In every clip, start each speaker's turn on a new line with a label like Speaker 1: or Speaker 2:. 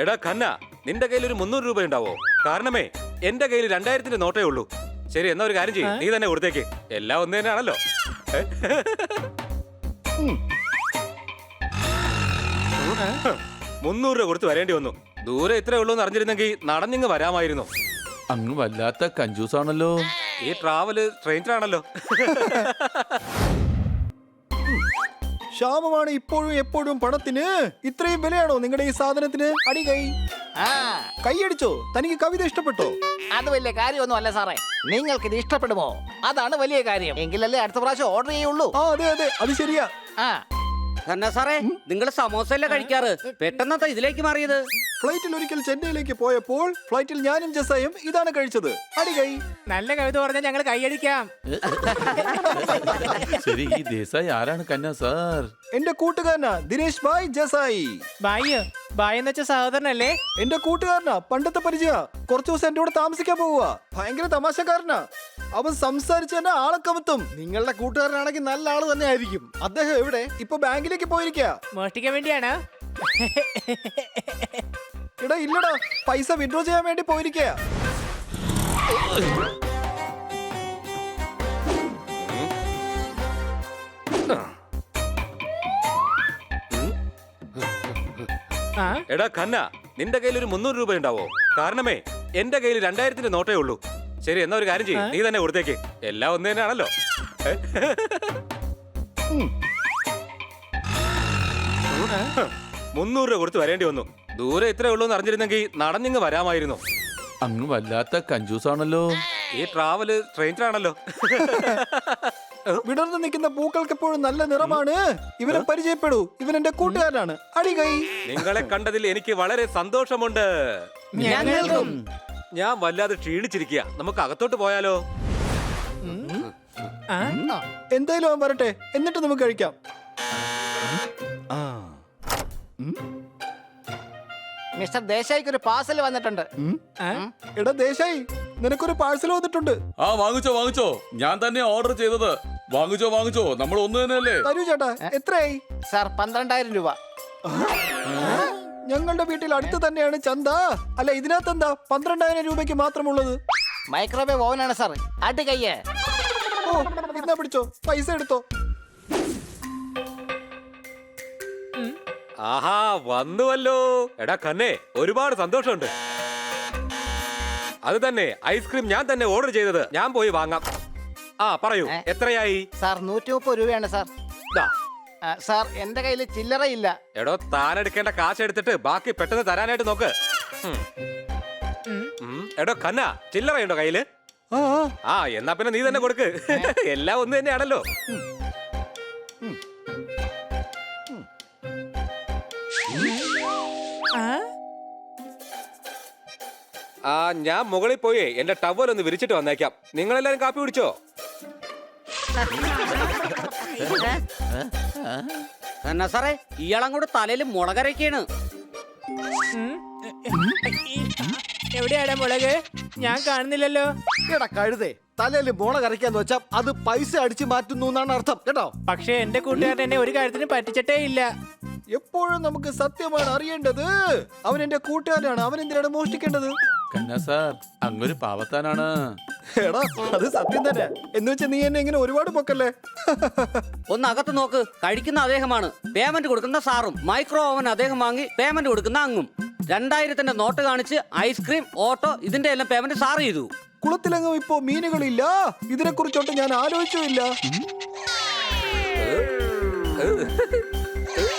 Speaker 1: എടാ ഖന്ന, നിന്റെ കയ്യിൽ ഒരു 300 രൂപ ഉണ്ടാവോ? കാരണമേ എന്റെ കയ്യിൽ 2000-ന്റെ നോട്ടേ ഉള്ളൂ. ശരി, എന്നാ ഒരു കാര്യം ചെയ്യും, നീ തന്നെ കൊടുത്തേക്ക്. എല്ലാം ഒന്ന് തന്നെയാണല്ലോ. 300 രൂപ കൊടുത്ത് വരേണ്ടി വന്നു. ദൂരെ ഇത്രേ ഉള്ളൂ എന്ന് അറിഞ്ഞിരുന്നെങ്കിൽ നടന്നിങ്ങ് വരാമായിരുന്നു.
Speaker 2: അങ്ങ് വല്ലാത്ത കഞ്ചൂസാണല്ലോ.
Speaker 1: ഈ ട്രാവല് സ്ട്രേഞ്ചറാണല്ലോ.
Speaker 3: ക്ഷാമമാണ് ഇപ്പോഴും എപ്പോഴും പണത്തിന്. ഇത്രയും വിലയാണോ നിങ്ങളുടെ ഈ സാധനത്തിന്? അടി കൈയടിച്ചോ? തനിക്ക് കവിത ഇഷ്ടപ്പെട്ടോ?
Speaker 4: അത് വലിയ കാര്യമൊന്നും അല്ല സാറേ. നിങ്ങൾക്ക് ഇത് ഇഷ്ടപ്പെടുമോ? അതാണ് വലിയ കാര്യം. എങ്കിലല്ലേ അടുത്ത പ്രാവശ്യം ഓർഡർ ചെയ്യുള്ളൂ.
Speaker 3: അതെ അതെ, അത് ശരിയാ.
Speaker 5: സാറേ, നിങ്ങൾ സമോസയല്ലേ കഴിക്കാറ്? പെട്ടെന്നാ ഇതിലേക്ക് മാറിയത്?
Speaker 3: ഫ്ലൈറ്റിൽ ഒരിക്കൽ ചെന്നൈയിലേക്ക് പോയപ്പോൾ ഫ്ലൈറ്റിൽ ഞാനും ജസായും ഇതാണ് കഴിച്ചത്. അടികൈ.
Speaker 6: നല്ല കവിത പറഞ്ഞാൽ ഞങ്ങൾ കൈയടിക്കാം.
Speaker 2: ശരി, ഈ ദേശായി ആരാണ് കന്ന സാർ?
Speaker 3: എന്റെ കൂട്ടുകാരനാ ദിനേശ് ഭായ് ജസായി.
Speaker 6: ബായ് ബായ് എന്ന് വെച്ച സഹോദരനല്ലേ?
Speaker 3: എന്റെ കൂട്ടുകാരനാ, പണ്ടത്തെ പരിചയ. കുറച്ചു ദിവസം എന്റെ കൂടെ താമസിക്കാൻ പോവുക. ഭയങ്കര തമാശക്കാരനാ. അവൻ സംസാരിച്ച് തന്നെ ആളെ കമത്തും. നിങ്ങളുടെ കൂട്ടുകാരനാണെങ്കിൽ നല്ല ആള് തന്നെ ആയിരിക്കും. അദ്ദേഹം എവിടെ? ഇപ്പൊ ബാങ്കിലേക്ക് പോയിരിക്കാ.
Speaker 6: മോഷ്ടിക്കാൻ വേണ്ടിയാണ്.
Speaker 3: ഇടാ ഇല്ലടാ, പൈസ വിഡ്രോ ചെയ്യാൻ വേണ്ടി പോയിരിക്കാ.
Speaker 1: എടാ ഖന്ന, നിന്റെ കയ്യിൽ ഒരു 300 രൂപ ഉണ്ടാവോ? കാരണമേ എന്റെ കയ്യിൽ 2000-ന്റെ നോട്ടേ ഉള്ളൂ. ശരി, എന്നാ ഒരു കാര്യം ചെയ്യും, നീ തന്നെ കൊടുത്തേക്ക്. എല്ലാം ഒന്ന് തന്നെയാണല്ലോ. 300 രൂപ കൊടുത്ത് വരേണ്ടി വന്നു. ദൂരെ ഇത്രേ ഉള്ളൂ എന്ന് അറിഞ്ഞിരുന്നെങ്കിൽ നടന്നിങ്ങ് വരാമായിരുന്നു.
Speaker 2: അങ്ങ് വല്ലാത്ത കഞ്ചൂസാണല്ലോ.
Speaker 1: ഈ ട്രാവല് സ്ട്രേഞ്ചറാണല്ലോ.
Speaker 3: വിടർന്നു നിൽക്കുന്ന പൂക്കൾക്ക് എപ്പോഴും നല്ല നിറമാണ്. ഇവനെ പരിചയപ്പെടൂ, ഇവൻ എന്റെ കൂട്ടുകാരനാണ്. അടികൈ.
Speaker 1: നിങ്ങളെ കണ്ടതിൽ എനിക്ക് വളരെ സന്തോഷമുണ്ട്. ഞാൻ വല്ലാതെ ക്ഷീണിച്ചിരിക്കുക. നമുക്ക് അകത്തോട്ട് പോയാലോ?
Speaker 3: എന്തായാലും അവൻ വരട്ടെ, എന്നിട്ട് നമുക്ക് കഴിക്കാം.
Speaker 4: മിസ്റ്റർ ദേശായിക്ക് ഒരു പാഴ്സൽ വന്നിട്ടുണ്ട്.
Speaker 3: എടാ ദേശായി, നിനക്കൊരു പാഴ്സൽ വന്നിട്ടുണ്ട്.
Speaker 2: വാങ്ങിച്ചോ വാങ്ങിച്ചോ, ഞാൻ തന്നെ ഓർഡർ ചെയ്തത്. വാങ്ങിച്ചോ, നമ്മൾ ഒന്ന് തന്നെയല്ലേ?
Speaker 3: തരൂ ചേട്ടാ, എത്രയായി?
Speaker 4: സാർ 12,000 രൂപ.
Speaker 3: ഞങ്ങളുടെ വീട്ടിൽ അടുത്ത് തന്നെയാണ് ചന്ത. അല്ല, ഇതിനകത്ത് എന്താ 12,000 രൂപയ്ക്ക് മാത്രമുള്ളത്?
Speaker 4: Microwave ഓവനാണ് sir. അടി കയ്യേ.
Speaker 3: ഓ, എന്നാ പിടിച്ചോ, പൈസ എടുത്തോ.
Speaker 1: ആഹാ, വന്നുവല്ലോ. എടാ ഖന്നെ, ഒരുപാട് സന്തോഷമുണ്ട്. അത് തന്നെ, ഐസ്ക്രീം ഞാൻ തന്നെ ഓർഡർ ചെയ്തത്. ഞാൻ പോയി വാങ്ങാം. പറയൂ, എത്രയായി?
Speaker 4: സാർ 130 രൂപയാണ് സാർ. സാർ, എന്റെ കയ്യിൽ ചില്ലറയില്ല.
Speaker 1: എടോ, താനെടുക്കേണ്ട കാശ് എടുത്തിട്ട് ബാക്കി പെട്ടെന്ന് തരാനായിട്ട് നോക്ക്. എടോ ഖന്ന, ചില്ലറയുണ്ടോ കയ്യില്? എന്നാ പിന്നെ നീ തന്നെ കൊടുക്ക്. എല്ലാം ഒന്ന് തന്നെയാണല്ലോ. ഞാൻ മുകളിൽ പോയി എന്റെ ടവൽ ഒന്ന് വിരിച്ചിട്ട് വന്നേക്കാം. നിങ്ങളെല്ലാരും കാപ്പി കുടിച്ചോ?
Speaker 5: സാറേ, ഇയാളങ്ങോട്ട് തലയിൽ മുളകരക്കാണ്.
Speaker 6: എവിടെയാടാ മുളക്? ഞാൻ കാണുന്നില്ലല്ലോ.
Speaker 3: എടാ കഴുതേ, തലയിൽ മുളക് അരയ്ക്കാന്ന് വെച്ചാ അത് പൈസ അടിച്ചു മാറ്റുന്നു എന്നാണ് അർത്ഥം, കേട്ടോ?
Speaker 6: പക്ഷെ എന്റെ കൂട്ടുകാരൻ എന്നെ ഒരു കാര്യത്തിന് പറ്റിച്ചിട്ടേ ഇല്ല.
Speaker 3: എപ്പോഴും നമുക്ക് സത്യമാണ് അറിയേണ്ടത്. അവൻ എന്റെ കൂട്ടുകാരനാണ്. അവൻ എന്തിനാണ് മോഷ്ടിക്കേണ്ടത്?
Speaker 2: കന്ന സാർ, അങ്ങൊരു പാവത്താനാണ്.
Speaker 3: എടാ, അത് സത്യം തന്നെ. എന്ന് വെച്ചാ നീ എന്നെ ഇങ്ങനെ ഒരുപാട് പൊക്കല്ലേ.
Speaker 5: ഒന്ന് അകത്ത് നോക്ക്. കഴിക്കുന്ന അദ്ദേഹമാണ്, പേയ്മെന്റ് കൊടുക്കുന്ന സാറും. മൈക്രോ ഓവൻ അദ്ദേഹം വാങ്ങി പേയ്മെന്റ് കൊടുക്കുന്ന അങ്ങും. 2000-ന്റെ നോട്ട് കാണിച്ച് ഐസ്ക്രീം, ഓട്ടോ, ഇതിന്റെ എല്ലാം പേയ്മെന്റ് സാർ ചെയ്തു.
Speaker 3: കുളത്തിലെങ്ങും ഇപ്പോ മീനുകളില്ല. ഇതിനെ കുറിച്ചോട്ട് ഞാൻ ആലോചിച്ചില്ല.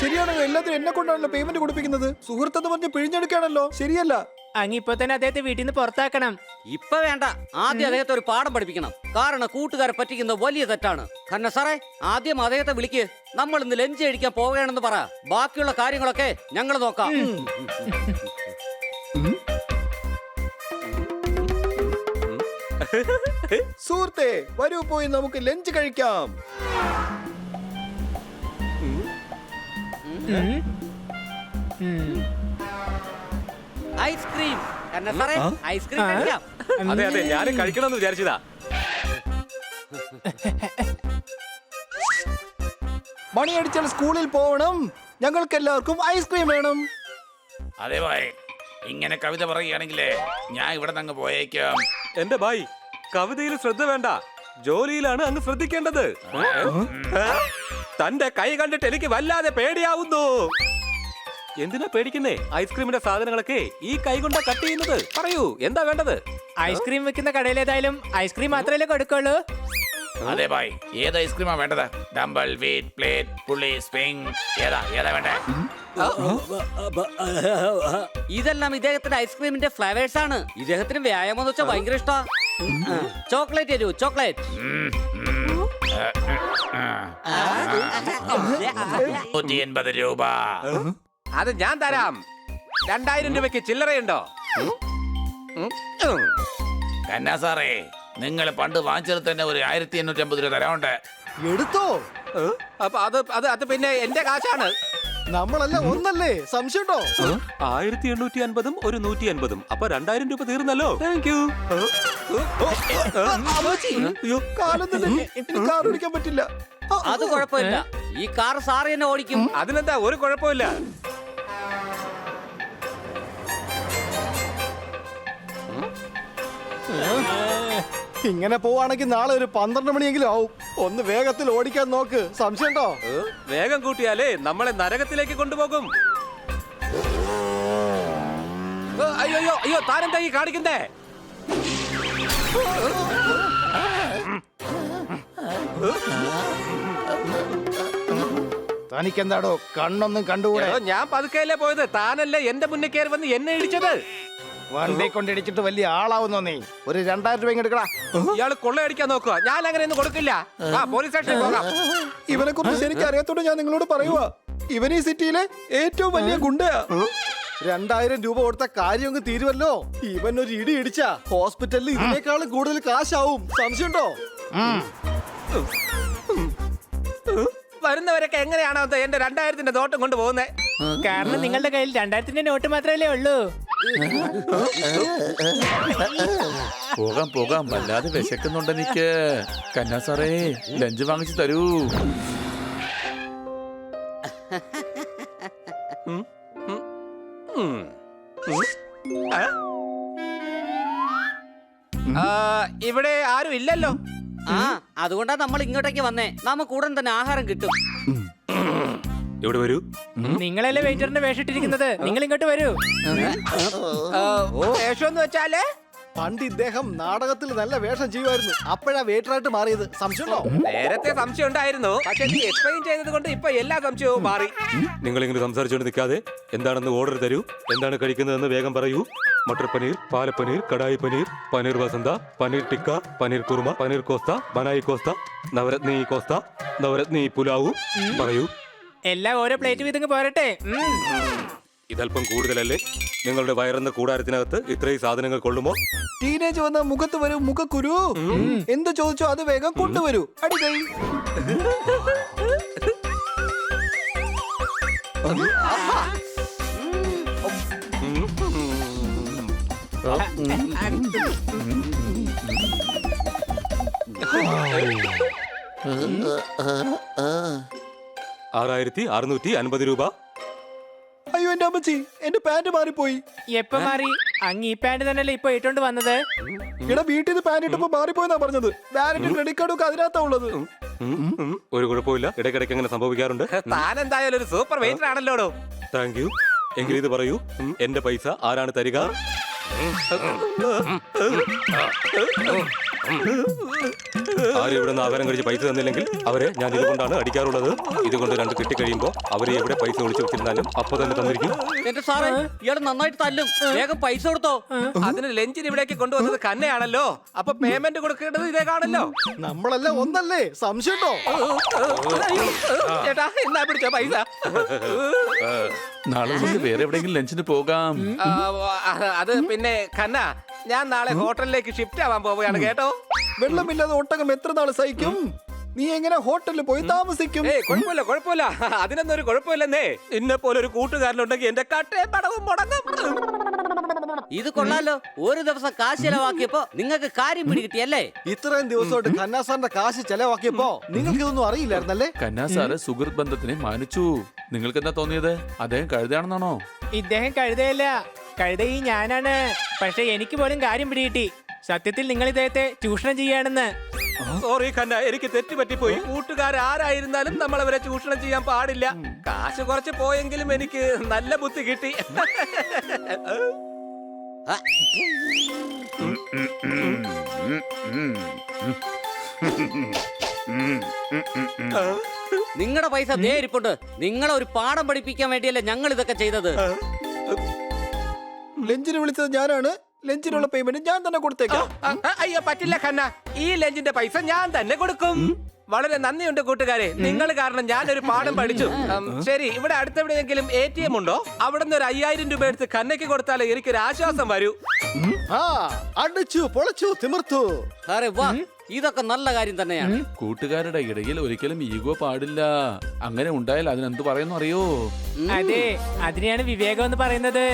Speaker 3: ശരിയാണല്ലോ, എല്ലാത്തിനും എന്നെ കൊണ്ടാണല്ലോ പേയ്മെന്റ് കൊടുപ്പിക്കുന്നത്. സുഹൃത്തെന്ന് പറഞ്ഞ് പിഴിഞ്ഞെടുക്കുകയാണല്ലോ. ശരിയല്ല.
Speaker 6: ഇപ്പൊ തന്നെ അദ്ദേഹത്തെ വീട്ടിൽ നിന്ന് പുറത്താക്കണം.
Speaker 5: ഇപ്പൊ വേണ്ട, ആദ്യം അദ്ദേഹത്തെ ഒരു പാഠം പഠിപ്പിക്കണം. കാരണം കൂട്ടുകാരെ പറ്റിക്കുന്ന വലിയ തെറ്റാണ്. കന്ന സാറേ, ആദ്യം അദ്ദേഹത്തെ വിളിക്ക്. നമ്മൾ ഇന്ന് ലഞ്ച് കഴിക്കാൻ പോവുകയാണെന്ന് പറ. ബാക്കിയുള്ള കാര്യങ്ങളൊക്കെ ഞങ്ങൾ നോക്കാം.
Speaker 3: സുഹൃത്തെ, വരൂ, പോയി നമുക്ക് ലഞ്ച് കഴിക്കാം.
Speaker 5: ഐസ്ക്രീം. കന്ന സാറേ, ഐസ്ക്രീം കഴിക്കാം.
Speaker 1: അതെ അതെ, ഞാനും കഴിക്കണമെന്ന് വിചാരിച്ചതാ.
Speaker 3: മണിയടിച്ചാൽ സ്കൂളിൽ പോകണം. ഞങ്ങൾക്ക് എല്ലാവർക്കും ഐസ്ക്രീം വേണം.
Speaker 7: അതെ ഭായ്, ഇങ്ങനെ കവിത പറയുകയാണെങ്കിലേ ഞാൻ ഇവിടെ നിന്ന് അങ്ങ് പോയേക്കാം.
Speaker 1: എന്റെ ഭായ്, കവിതയിൽ ശ്രദ്ധ വേണ്ട, ജോലിയിലാണ് അങ്ങ് ശ്രദ്ധിക്കേണ്ടത്. തന്റെ കൈ കണ്ടിട്ട് എനിക്ക് വല്ലാതെ പേടിയാവുന്നു. എന്തിനാ പേടിക്കുന്നേ? ഐസ്ക്രീമിന്റെ സാധനങ്ങളൊക്കെ ഈ കൈ കൊണ്ടാ കട്ട് ചെയ്യുന്നത്. പറയൂ, എന്താ വേണ്ടത്?
Speaker 6: ഐസ്ക്രീം വെക്കുന്ന കടയിൽ ഏതായാലും ഐസ്ക്രീം മാത്രമല്ലേ കൊടുക്കുള്ളൂ.
Speaker 7: അതെ ഭായ്, ഏത് ഐസ്ക്രീമാ വേണ്ടത്? ഡംബൽ, വീറ്റ്, പ്ലേറ്റ്, പുള്ളി, സ്പ്രിംഗ്, ഏതാ വേണ്ടേ?
Speaker 5: ഇതെല്ലാം ഇദ്ദേഹത്തിന്റെ ഐസ്ക്രീമിന്റെ ഫ്ലേവേഴ്സ് ആണ്. ഇദ്ദേഹത്തിന് വ്യായാമം എന്ന് വെച്ചാൽ ഭയങ്കര ഇഷ്ടാ. ചോക്ലേറ്റ് തരൂ, ചോക്ലേറ്റ്.
Speaker 7: 180 രൂപ.
Speaker 1: അത് ഞാൻ തരാം. 2000 രൂപയ്ക്ക് ചില്ലറയുണ്ടോ?
Speaker 7: കന്നാ സാറേ, നിങ്ങൾ പണ്ട് വാങ്ങിച്ചത് തന്നെ ഒരു 1850 രൂപ തരാനുണ്ട്.
Speaker 3: എടുത്തോ.
Speaker 1: അപ്പൊ അത് പിന്നെ എന്റെ കാശാണ്.
Speaker 3: നമ്മളെല്ലാം ഒന്നല്ലേ, സംശയമുണ്ടോ?
Speaker 1: 1850 ഒരു 150, അപ്പൊ 2000 രൂപ തീർന്നല്ലോ. Thank you.
Speaker 3: അയ്യോ, കാലം തന്നെ എനിക്ക് കാർ ഓടിക്കാൻ പറ്റില്ല.
Speaker 5: അത് കുഴപ്പമില്ല, ഈ കാർ സാറ് തന്നെ ഓടിക്കും.
Speaker 1: അതിനെന്താ, ഒരു കുഴപ്പമില്ല.
Speaker 3: ഇങ്ങനെ പോവാണെങ്കിൽ നാളെ ഒരു 12 മണിയെങ്കിലും ആവും. ഒന്ന് വേഗത്തിൽ ഓടിക്കാൻ നോക്ക്. സംശയമുണ്ടോ?
Speaker 1: വേഗം കൂട്ടിയാലേ നമ്മളെ നരകത്തിലേക്ക് കൊണ്ടുപോകും. അയ്യോ അയ്യോ അയ്യോ, താനെന്താ ഈ കാണിക്കുന്നേ?
Speaker 3: തനിക്കെന്താടോ കണ്ണൊന്നും കണ്ടുകൂടെ?
Speaker 1: എടോ, ഞാൻ പതുക്കെയല്ലേ പോയത്, താനല്ലേ എന്റെ മുന്നിൽ കയറി വന്ന് എന്നെ ഇടിച്ചത്.
Speaker 3: വണ്ടി കൊണ്ടിടിച്ചിട്ട് വലിയ ആളാവുന്നോ നീ? ഒരു 2000 രൂപ എടുക്കടാ.
Speaker 1: ഇയാള് കൊള്ളയടിക്കാൻ നോക്കുക. ഞാൻ അങ്ങനെയൊന്നും കൊടുക്കില്ല. ആ, പോലീസ് സ്റ്റേഷനിൽ പോകാം.
Speaker 3: ഇവനെ കുറിച്ച് ശരിക്കും അറിയാത്തോണ്ട് ഞാൻ നിങ്ങളോട് പറയുവാ. ഇവൻ ഈ സിറ്റിയിലെ ഏറ്റവും വലിയ ഗുണ്ടയാ. 2000 രൂപ കൊടുത്ത കാര്യം അങ്ങ് തീരുവല്ലോ. ഇവൻ ഒരു ഇടി ഇടിച്ച ഹോസ്പിറ്റലിൽ ഇതിനേക്കാളും കൂടുതൽ കാശാവും. സംശയമുണ്ടോ?
Speaker 1: വരുന്നവരൊക്കെ എങ്ങനെയാണോ എന്റെ 2000ന്റെ നോട്ടം കൊണ്ട് പോകുന്നേ?
Speaker 6: കാരണം നിങ്ങളുടെ കയ്യിൽ 2000ന്റെ നോട്ട് മാത്രമല്ലേ ഉള്ളൂ.
Speaker 2: പോകാം, വല്ലാതെ വിശക്കുന്നുണ്ട് എനിക്ക്. കന്നാ സാറേ, ലഞ്ച് വാങ്ങിച്ചു തരൂ.
Speaker 1: ഇവിടെ ആരും ഇല്ലല്ലോ.
Speaker 5: ആ, അതുകൊണ്ടാ നമ്മൾ ഇങ്ങോട്ടേക്ക് വന്നേ. നമുക്ക് ഉടൻ തന്നെ ആഹാരം കിട്ടും.
Speaker 1: ഇവിടെ വരൂ.
Speaker 6: നിങ്ങളല്ലേ വെയിറ്ററിന്റെ വേഷിട്ടിരിക്കുന്നത്, നിങ്ങൾ ഇങ്ങോട്ട് വരൂ.
Speaker 1: വേഷം എന്ന് വെച്ചാലേ,
Speaker 3: പണ്ട് ഇദ്ദേഹം നാടകത്തിൽ നല്ല വേഷം ചെയ്യുമായിരുന്നു. അപ്പോഴാ വെയിറ്ററായിട്ട് മാറിയത്. സംശയമുണ്ടോ?
Speaker 1: നേരത്തെ സംശയം ഉണ്ടായിരുന്നു, പക്ഷെ നീ എക്സ്പ്ലെയിൻ ചെയ്തത് കൊണ്ട് ഇപ്പൊ എല്ലാ സംശയവും മാറി. നിങ്ങൾ ഇങ്ങനെ സംസാരിച്ചുകൊണ്ട് നിൽക്കാതെ എന്താണെന്ന് ഓർഡർ തരൂ. എന്താണ് കഴിക്കുന്നതെന്ന് വേഗം പറയൂ. മട്ടർ പനീർ, പാലപ്പനീർ, കടായി പനീർ, പനീർ വസന്ത, പനീർ ടിക്ക, പനീർ കുറുമ, പനീർ കോസ്ത, ബനായി കോസ്ത, നവരത്നി കോസ്ത, നവരത്നി പുലാവു. പറയൂ.
Speaker 6: എല്ലാം ഓരോ പ്ലേറ്റ് വീതങ്ങ് പോരട്ടെ.
Speaker 1: ഇതല്പം കൂടുതലല്ലേ? നിങ്ങളുടെ വയറെന്ന കൂടാരത്തിനകത്ത് ഇത്രയും സാധനങ്ങൾ കൊള്ളുമോ?
Speaker 3: ടീനേജ് വന്ന മുഖത്ത് വരും മുഖക്കുരു. എന്ത് ചോദിച്ചോ അത് വേഗം കൊണ്ടുവരൂ. അടി കൈ.
Speaker 1: $6,650 രൂപ.
Speaker 3: അയ്യോ എന്റെ അമ്മച്ചി, എന്റെ പാന്റ് മാറിപ്പോയി.
Speaker 6: എപ്പ മാറി? അങ്ങ് ഈ പാന്റ് തന്നെയല്ലേ ഇപ്പൊ ഇട്ടോണ്ട് വന്നത്.
Speaker 3: ഇവിടെ വീട്ടിൽ നിന്ന് പാന്റ് ഇട്ടപ്പോ മാറിപ്പോയെന്നാ പറഞ്ഞത്. ഡയറക്റ്റ് ക്രെഡിറ്റ് കാർഡും ഒക്കെ അതിനകത്താ ഉള്ളത്.
Speaker 1: ഒരു കുഴപ്പമില്ല, ഇടയ്ക്കിടയ്ക്ക് അങ്ങനെ സംഭവിക്കാറുണ്ട്. താൻ എന്തായാലും ഒരു സൂപ്പർ വെയിറ്റർ ആണല്ലോ. Thank you. എങ്കിൽ ഇത് പറയൂ, എന്റെ പൈസ ആരാണ് തരിക? ആരും ഇവിടെ നിന്ന് ആഹാരം കഴിച്ച് പൈസ തന്നില്ലെങ്കിൽ അവരെ ഞാൻ ഇതുകൊണ്ടാണ് അടിക്കാറുള്ളത്. ഇതുകൊണ്ട് 2 കിട്ടിക്കഴിയുമ്പോ അവരെ എവിടെ പൈസ ഒളിച്ചു വെച്ചിരുന്നാലും അപ്പൊ തന്നെ തന്നിരിക്കും.
Speaker 5: എന്റെ സാറേ, ഇയാൾ നന്നായിട്ട് തല്ലും. വേഗം പൈസ കൊടുത്തോ.
Speaker 1: അതിന് ലഞ്ചിന് ഇവിടേക്ക് കൊണ്ടുവന്നത് കന്നയാണല്ലോ, അപ്പൊ പേയ്മെന്റ് കൊടുക്കേണ്ടത് ഇതേക്കാണല്ലോ.
Speaker 3: നമ്മളെല്ലാം ഒന്നല്ലേ, സംശയമുണ്ടോ?
Speaker 1: ചേട്ടാ, എന്നാ പിടിച്ചോ പൈസ.
Speaker 2: നാളെ നമുക്ക് വേറെ എവിടെയെങ്കിലും ലഞ്ചിന് പോകാം.
Speaker 1: അത് പിന്നെ കന്ന, ഞാൻ നാളെ ഹോട്ടലിലേക്ക് ഷിഫ്റ്റ് ആവാൻ പോവുകയാണ് കേട്ടോ.
Speaker 3: വെള്ളമില്ലാതെ ഒട്ടകം എത്ര നാൾ സഹിക്കും? നീ എങ്ങനെ ഹോട്ടലിൽ പോയി താമസിക്കും?
Speaker 1: കുഴപ്പമില്ല, അതിനൊന്നും ഒരു കുഴപ്പമില്ലെന്നേ. ഇന്നെ പോലെ ഒരു കൂട്ടുകാരനുണ്ടെങ്കിൽ എന്റെ കട്ടയും പടവും മുടങ്ങും.
Speaker 5: ഇത് കൊള്ളാലോ. ഒരു ദിവസം കാശ് ചെലവാക്കിയപ്പോ നിങ്ങൾക്ക് കാര്യം പിടികിട്ടിയല്ലേ?
Speaker 3: ഇത്രയും ദിവസമായിട്ട് ഖന്നാസാറിന്റെ കാശ് ചെലവാക്കിയപ്പോ നിങ്ങൾക്ക് ഇതൊന്നും അറിയില്ലായിരുന്നല്ലേ?
Speaker 2: കന്നാ സാറ് സുഹൃത്ത് ബന്ധത്തിനെ മാനിച്ചു. നിങ്ങൾക്ക് എന്താ തോന്നിയത് അദ്ദേഹം കഴുതയാണെന്നാണോ?
Speaker 6: ഇദ്ദേഹം കഴുതയല്ല, കഴുതയി ഞാനാണ്. പക്ഷെ എനിക്ക് പോലും കാര്യം പിടികിട്ടി. സത്യത്തിൽ നിങ്ങൾ ഇദ്ദേഹത്തെ ചൂഷണം ചെയ്യാണെന്ന്.
Speaker 1: സോറി ഖന്ന, എനിക്ക് തെറ്റുപറ്റിപ്പോയി. കൂട്ടുകാരാരായിരുന്നാലും നമ്മൾ അവരെ ചൂഷണം ചെയ്യാൻ പാടില്ല. കാശ് കുറച്ച് പോയെങ്കിലും എനിക്ക് നല്ല ബുദ്ധി കിട്ടി.
Speaker 5: നിങ്ങളുടെ പൈസ ദേ ഇരിപ്പുണ്ട്. നിങ്ങളെ ഒരു പാഠം പഠിപ്പിക്കാൻ വേണ്ടിയല്ലേ ഞങ്ങൾ ഇതൊക്കെ ചെയ്തത്.
Speaker 3: ലഞ്ചിന് വിളിച്ചത് ഞാനാണ്. ലഞ്ചിനുള്ള പേയ്മെന്റ് ഞാൻ തന്നെ കൊടുത്തേക്കാം.
Speaker 1: അയ്യോ പറ്റില്ല ഖന്ന, ഈ ലഞ്ചിന്റെ പൈസ ഞാൻ തന്നെ കൊടുക്കും. വളരെ നന്ദിയുണ്ട് കൂട്ടുകാരെ, നിങ്ങൾ കാരണം ഞാനൊരു പാഠം പഠിച്ചു. ശരി, ഇവിടെ അടുത്തെവിടെയെങ്കിലും ATM ഉണ്ടോ? അവിടെ നിന്ന് ഒരു 5000 രൂപ എടുത്ത് ഖന്നയ്ക്ക് കൊടുത്താലേ എനിക്കൊരു ആശ്വാസം വരൂ.
Speaker 3: ആ അടിച്ചു പൊളച്ചു തിമിർത്തു.
Speaker 5: സാറേ വാ, ഇതൊക്കെ നല്ല കാര്യം തന്നെയാണ്.
Speaker 2: കൂട്ടുകാരുടെ ഇടയിൽ ഒരിക്കലും ഈഗോ പാടില്ല. അങ്ങനെ ഉണ്ടായാൽ അതിനെന്ത് പറയുന്നു അറിയോ?
Speaker 6: അതെ, അതിനെയാണ് വിവേകം എന്ന് പറയുന്നത്.